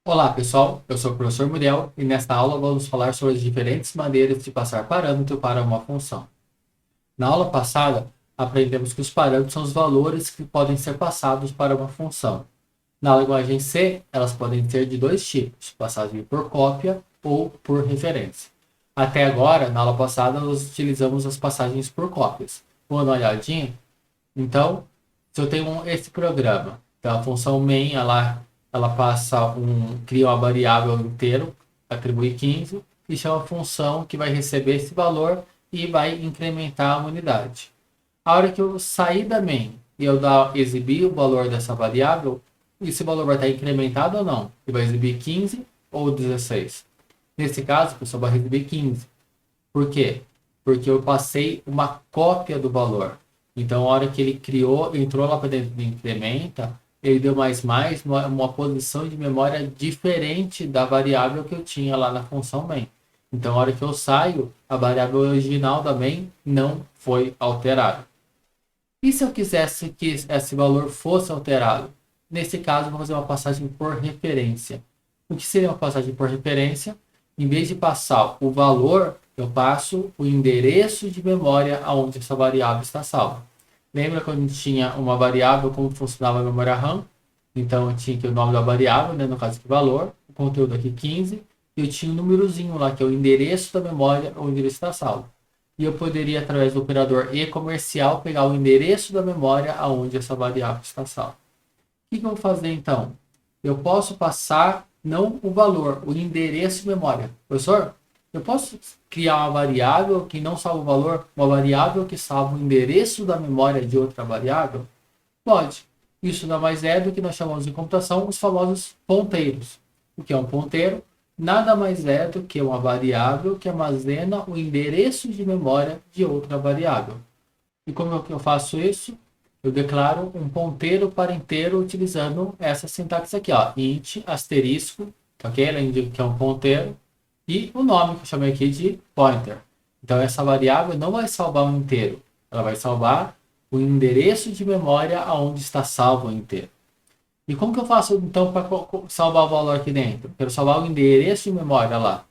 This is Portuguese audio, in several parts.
Olá pessoal, eu sou o professor Muriel e nesta aula vamos falar sobre as diferentes maneiras de passar parâmetro para uma função. Na aula passada, aprendemos que os parâmetros são os valores que podem ser passados para uma função. Na linguagem C, elas podem ser de dois tipos, passagem por cópia ou por referência. Até agora, na aula passada, nós utilizamos as passagens por cópias. Vamos dar uma olhadinha? Então, se eu tenho esse programa, então a função main, ela cria uma variável inteiro, atribui 15, e chama a função que vai receber esse valor e vai incrementar a unidade. A hora que eu sair da main e exibir o valor dessa variável, esse valor vai estar incrementado ou não? Ele vai exibir 15 ou 16? Nesse caso, a pessoa vai exibir 15. Por quê? Porque eu passei uma cópia do valor. Então, a hora que ele entrou lá para dentro do incrementa, ele deu mais uma posição de memória diferente da variável que eu tinha lá na função main. Então, a hora que eu saio, a variável original da main não foi alterada. E se eu quisesse que esse valor fosse alterado? Nesse caso, eu vou fazer uma passagem por referência. O que seria uma passagem por referência? Em vez de passar o valor, eu passo o endereço de memória aonde essa variável está salva. Lembra quando a gente tinha uma variável, como funcionava a memória RAM? Então, eu tinha aqui o nome da variável, né, no caso aqui valor, o conteúdo aqui 15, e eu tinha um númerozinho lá, que é o endereço da memória, onde ele está salvo. E eu poderia, através do operador e comercial, pegar o endereço da memória aonde essa variável está salva. O que eu vou fazer então? Eu posso passar não o valor, o endereço de memória. Professor, eu posso criar uma variável que não salva o valor, uma variável que salva o endereço da memória de outra variável? Pode. Isso nada mais é do que nós chamamos em computação os famosos ponteiros. O que é um ponteiro? Nada mais é do que uma variável que armazena o endereço de memória de outra variável. E como é que eu faço isso? Eu declaro um ponteiro para inteiro utilizando essa sintaxe aqui, ó, int asterisco, ok? Ela indica que é um ponteiro, e o nome que eu chamei aqui de pointer. Então essa variável não vai salvar um inteiro, ela vai salvar o endereço de memória aonde está salvo o inteiro. E como que eu faço então para salvar o valor aqui dentro? Quero salvar o endereço de memória lá.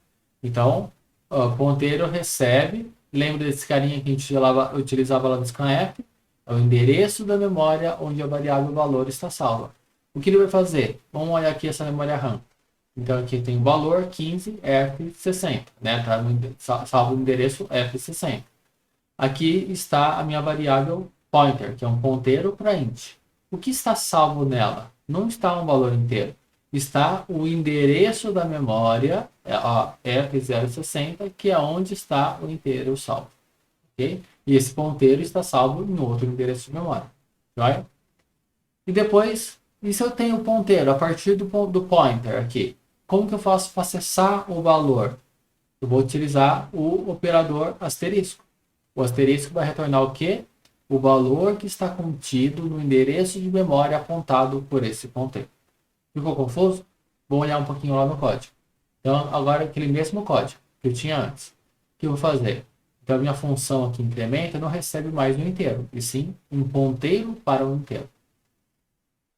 Então, o ponteiro recebe, lembra desse carinha que a gente utilizava lá no scanf? É o endereço da memória onde a variável valor está salva. O que ele vai fazer? Vamos olhar aqui essa memória RAM. Então aqui tem o valor 15 F60, né? Tá salvo o endereço F60. Aqui está a minha variável pointer, que é um ponteiro para int. O que está salvo nela? Não está um valor inteiro. Está o endereço da memória, F060, que é onde está o inteiro salvo. Okay? E esse ponteiro está salvo em outro endereço de memória. Right? E depois, e se eu tenho o ponteiro a partir do pointer aqui? Como que eu faço para acessar o valor? Eu vou utilizar o operador asterisco. O asterisco vai retornar o quê? O valor que está contido no endereço de memória apontado por esse ponteiro. Ficou confuso? Vamos olhar um pouquinho lá no código. Então, agora aquele mesmo código que eu tinha antes. O que eu vou fazer? Então, a minha função aqui incrementa não recebe mais um inteiro, e sim um ponteiro para um inteiro.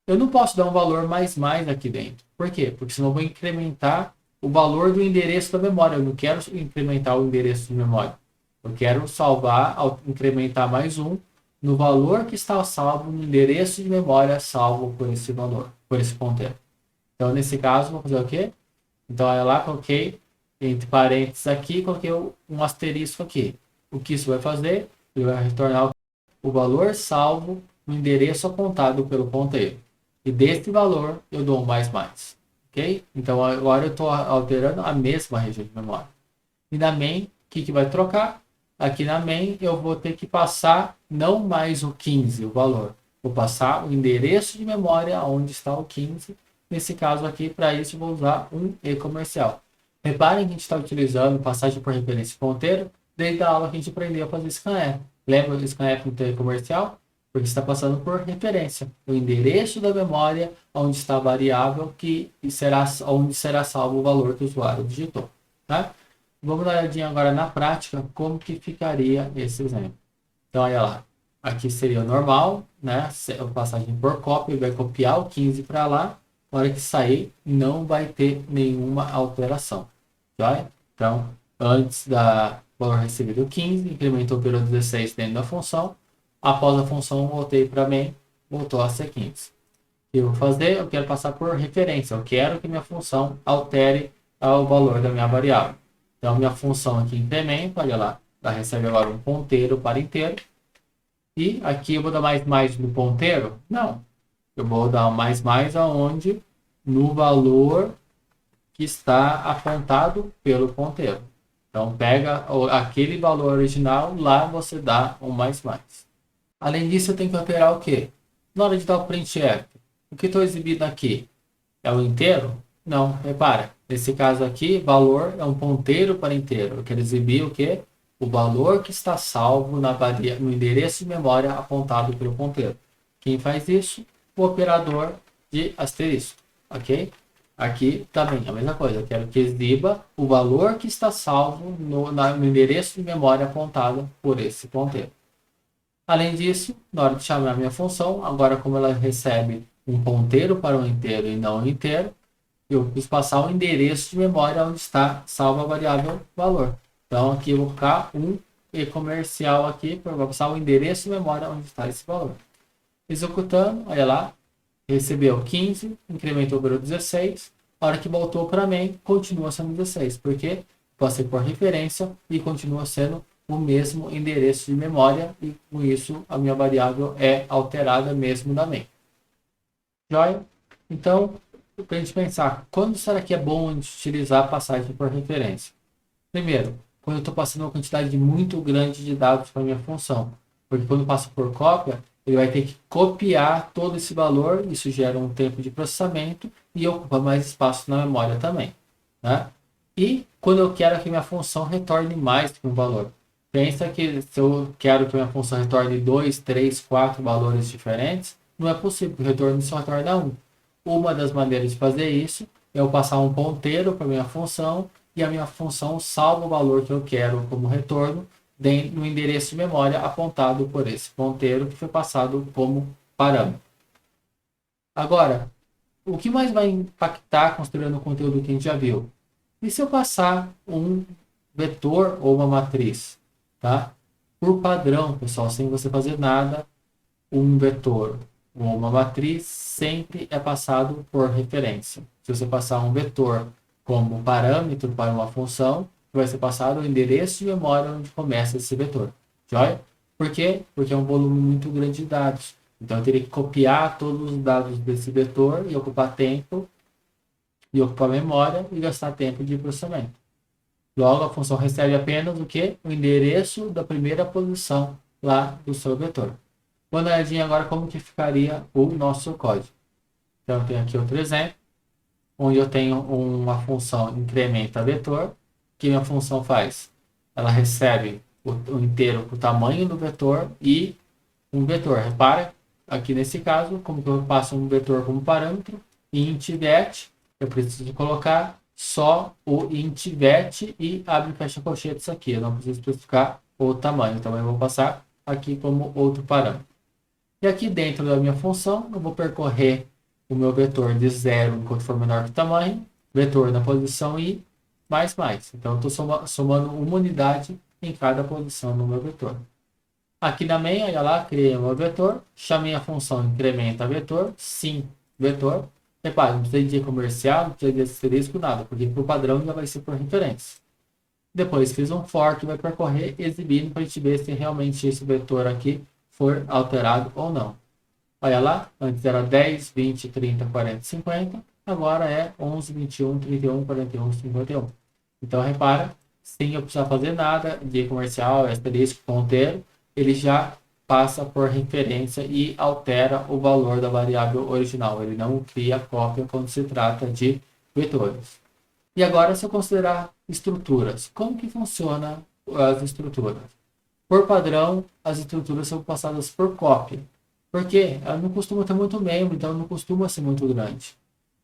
Eu não posso dar um valor mais aqui dentro. Por quê? Porque senão eu vou incrementar o valor do endereço da memória. Eu não quero incrementar o endereço de memória. Eu quero salvar, incrementar mais um no valor que está salvo no endereço de memória salvo por esse valor, por esse ponteiro. Então, nesse caso, vou fazer o quê? Então, eu lá coloquei entre parênteses aqui, coloquei um asterisco aqui. O que isso vai fazer? Ele vai retornar o valor salvo no endereço apontado pelo ponteiro. E desse valor eu dou um mais. Ok? Então, agora eu estou alterando a mesma região de memória. E na main, o que vai trocar? Aqui na main eu vou ter que passar não mais o 15, o valor. Vou passar o endereço de memória onde está o 15. Nesse caso aqui, para isso eu vou usar um e-comercial. Reparem que a gente está utilizando passagem por referência ponteiro desde a aula que a gente aprendeu a fazer scanf. Lembra do scanf no e-comercial? Porque está passando por referência. O endereço da memória onde está a variável onde será salvo o valor que o usuário digitou. Tá? Vamos dar uma olhadinha agora na prática como que ficaria esse exemplo. Então, olha lá. Aqui seria o normal, né? A passagem por cópia, vai copiar o 15 para lá. Na hora que sair, não vai ter nenhuma alteração. Tá? Então, antes da valor recebido 15, incrementou pelo 16 dentro da função. Após a função, voltei para main, voltou a ser 15. O que eu vou fazer? Eu quero passar por referência. Eu quero que minha função altere o valor da minha variável. Então, minha função aqui incrementa, olha lá, ela recebe agora um ponteiro para inteiro. E aqui eu vou dar mais no ponteiro? Não. Eu vou dar mais aonde? No valor que está apontado pelo ponteiro. Então, pega aquele valor original, lá você dá um mais. Além disso, eu tenho que alterar o quê? Na hora de dar o printf, o que estou exibindo aqui é o inteiro? Não, repara. Nesse caso aqui, valor é um ponteiro para inteiro. Eu quero exibir o quê? O valor que está salvo no endereço de memória apontado pelo ponteiro. Quem faz isso? O operador de asterisco, ok? Aqui também a mesma coisa. Eu quero que exiba o valor que está salvo no endereço de memória apontado por esse ponteiro. Além disso, na hora de chamar a minha função, agora como ela recebe um ponteiro para um inteiro e não um inteiro, eu quis passar o endereço de memória onde está salva a variável valor. Então aqui eu vou colocar um e comercial aqui, para passar o endereço de memória onde está esse valor. Executando, olha lá, recebeu 15, incrementou para 16, a hora que voltou para main, continua sendo 16, porque passei por referência e continua sendo o mesmo endereço de memória, e com isso a minha variável é alterada mesmo da main. Joia? Então, para a gente pensar, quando será que é bom a gente utilizar a passagem por referência? Primeiro, quando eu estou passando uma quantidade muito grande de dados para a minha função. Porque quando eu passo por cópia, ele vai ter que copiar todo esse valor, isso gera um tempo de processamento e ocupa mais espaço na memória também. Né? E quando eu quero que minha função retorne mais do que um valor. Pensa que se eu quero que minha função retorne 2, 3, 4 valores diferentes, não é possível, o retorno só retorna 1. Uma das maneiras de fazer isso é eu passar um ponteiro para minha função e a minha função salva o valor que eu quero como retorno no endereço de memória apontado por esse ponteiro que foi passado como parâmetro. Agora, o que mais vai impactar considerando o conteúdo que a gente já viu? E se eu passar um vetor ou uma matriz? Tá? Por padrão, pessoal, sem você fazer nada, um vetor ou uma matriz sempre é passado por referência. Se você passar um vetor como parâmetro para uma função, vai ser passado o endereço de memória onde começa esse vetor. Joia? Por quê? Porque é um volume muito grande de dados. Então eu teria que copiar todos os dados desse vetor e ocupar tempo, e ocupar memória e gastar tempo de processamento. Logo, a função recebe apenas o que? O endereço da primeira posição lá do seu vetor. Vou dar uma olhadinha agora como que ficaria o nosso código. Então, eu tenho aqui outro exemplo, onde eu tenho uma função incrementa vetor, que minha função faz? Ela recebe o inteiro com o tamanho do vetor e um vetor. Repara, aqui nesse caso, como que eu passo um vetor como parâmetro, int_vet, eu preciso colocar só o int_vet e abre e fecha colchetes aqui. Eu não preciso especificar o tamanho, então eu vou passar aqui como outro parâmetro. E aqui dentro da minha função, eu vou percorrer o meu vetor de 0 enquanto for menor que o tamanho, vetor na posição i, mais. Então, eu estou somando uma unidade em cada posição no meu vetor. Aqui na main, olha lá, criei o meu vetor, chamei a função incrementa vetor, sim, vetor. Repare, não precisa de comercial, não precisa de asterisco, nada, porque por padrão já vai ser por referência. Depois fiz um for que vai percorrer exibindo para a gente ver se realmente esse vetor aqui for alterado ou não. Olha lá, antes era 10, 20, 30, 40, 50, agora é 11, 21, 31, 41, 51. Então repara, sem eu precisar fazer nada de comercial, asterisco, ponteiro, ele já passa por referência e altera o valor da variável original. Ele não cria cópia quando se trata de vetores. E agora, se eu considerar estruturas, como que funciona as estruturas? Por padrão, as estruturas são passadas por cópia. Por quê? Ela não costuma ter muito membro, então não costuma ser muito grande.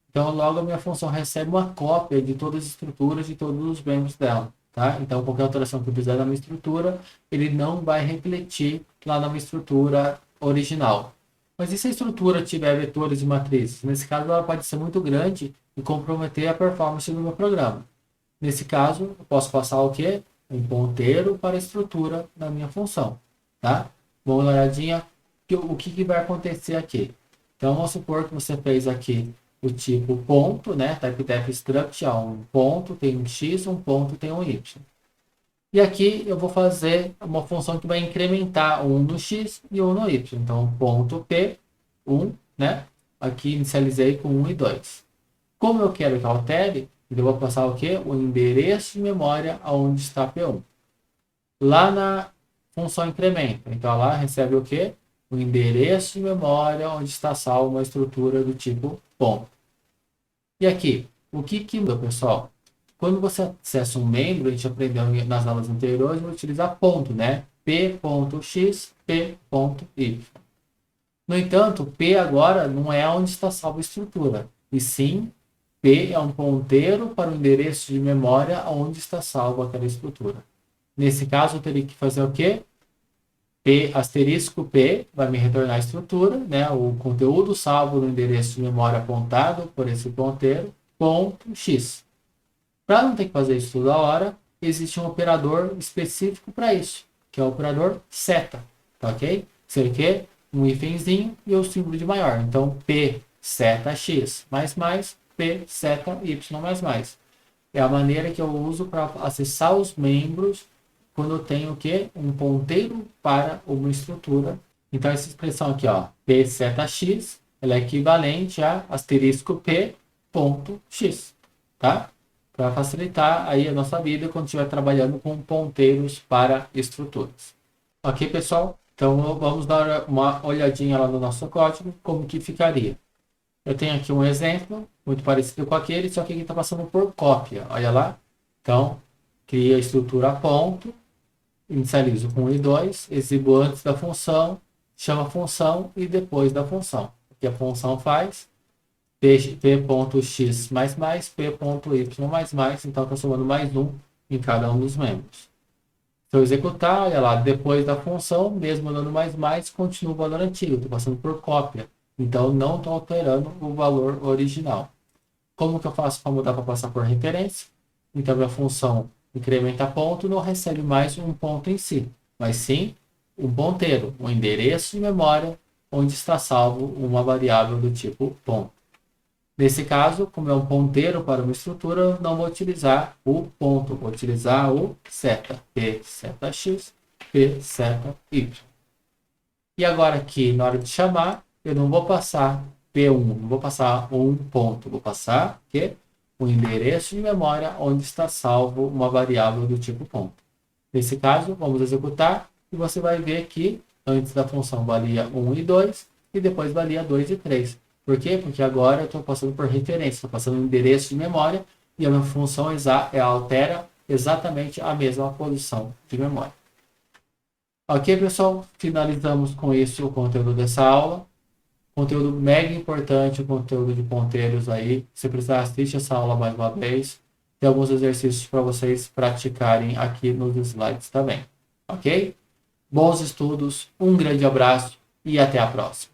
Então, logo a minha função recebe uma cópia de todas as estruturas de todos os membros dela. Tá? Então, qualquer alteração que eu fizer na minha estrutura, ele não vai refletir lá na minha estrutura original. Mas e se a estrutura tiver vetores e matrizes? Nesse caso, ela pode ser muito grande e comprometer a performance do meu programa. Nesse caso, eu posso passar o quê? Um ponteiro para a estrutura da minha função. Tá? Vamos dar uma olhadinha o que vai acontecer aqui. Então, vamos supor que você fez aqui o tipo ponto, né? Type struct, um ponto, tem um x, um ponto, tem um y. E aqui eu vou fazer uma função que vai incrementar um no x e um no y. Então, ponto p, 1, né? Aqui inicializei com 1 e 2. Como eu quero que altere, eu vou passar o quê? O endereço de memória onde está P1. Lá na função incremento. Então, lá recebe o quê? O endereço de memória onde está salvo uma estrutura do tipo ponto. E aqui, o que muda, pessoal? Quando você acessa um membro, a gente aprendeu nas aulas anteriores a utilizar ponto, né? P.x, P.y. No entanto, P agora não é onde está salva a estrutura, e sim P é um ponteiro para o endereço de memória onde está salva aquela estrutura. Nesse caso, eu teria que fazer o quê? P asterisco P vai me retornar a estrutura, né? O conteúdo salvo no endereço de memória apontado por esse ponteiro, ponto x. Para não ter que fazer isso toda hora, existe um operador específico para isso, que é o operador seta, tá ok? Seria o quê? Um hífenzinho e o símbolo de maior. Então, P seta x mais P seta y mais. É a maneira que eu uso para acessar os membros quando eu tenho o quê? Um ponteiro para uma estrutura. Então, essa expressão aqui, ó, P seta x, ela é equivalente a asterisco P ponto x, tá? Para facilitar aí a nossa vida quando estiver trabalhando com ponteiros para estruturas. Ok, pessoal? Então, vamos dar uma olhadinha lá no nosso código, como que ficaria. Eu tenho aqui um exemplo, muito parecido com aquele, só que ele está passando por cópia. Olha lá. Então, cria a estrutura ponto, inicializo com 1 e 2, exibo antes da função, chama a função e depois da função. O que a função faz? P.x P.y então está somando mais 1 em cada um dos membros. Se eu executar, olha lá, depois da função, mesmo dando mais, continua o valor antigo, estou passando por cópia. Então, não estou alterando o valor original. Como que eu faço para mudar para passar por referência? Então, minha função incrementa ponto não recebe mais um ponto em si, mas sim um ponteiro, um endereço de memória onde está salvo uma variável do tipo ponto. Nesse caso, como é um ponteiro para uma estrutura, eu não vou utilizar o ponto, vou utilizar o seta, P seta x, P seta y. E agora aqui, na hora de chamar, eu não vou passar P1, não vou passar um ponto, vou passar o endereço de memória onde está salvo uma variável do tipo ponto. Nesse caso, vamos executar e você vai ver que antes da função valia 1 e 2 e depois valia 2 e 3. Por quê? Porque agora eu estou passando por referência, estou passando o endereço de memória e a minha função altera exatamente a mesma posição de memória. Ok, pessoal? Finalizamos com isso o conteúdo dessa aula. Conteúdo mega importante, o conteúdo de ponteiros aí. Se precisar, assiste essa aula mais uma vez. Tem alguns exercícios para vocês praticarem aqui nos slides também. Ok? Bons estudos, um grande abraço e até a próxima.